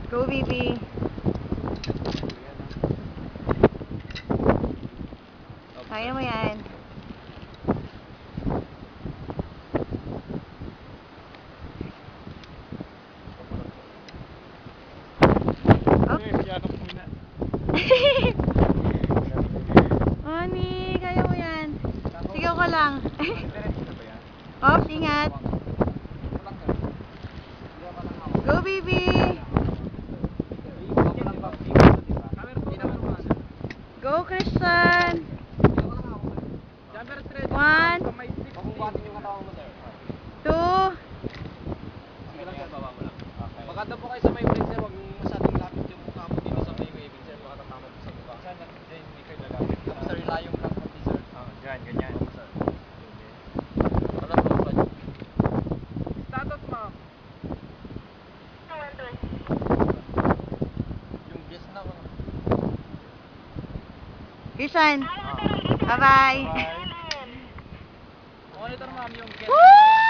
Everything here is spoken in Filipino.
Go, baby. Kaya mo yan. Up. Mami, kaya mo yan. Sigaw ka lang. Ops, ingat. Go, baby. Go, Christian. 1, 2. Maganda po kayo sa may brain, sir. Huwag masyadong lapit yung mukha po dito sa may waving, sir. Baka tamaman po sa mukha. Saan natin hindi kayo lalapit? Tapos, sir, ilayong lang po, sir. Dyan, ganyan. Para po po. Status, ma'am. Yung guess na ko. Christian. Bye-bye. Monitor, ma'am, yung guess. Woo!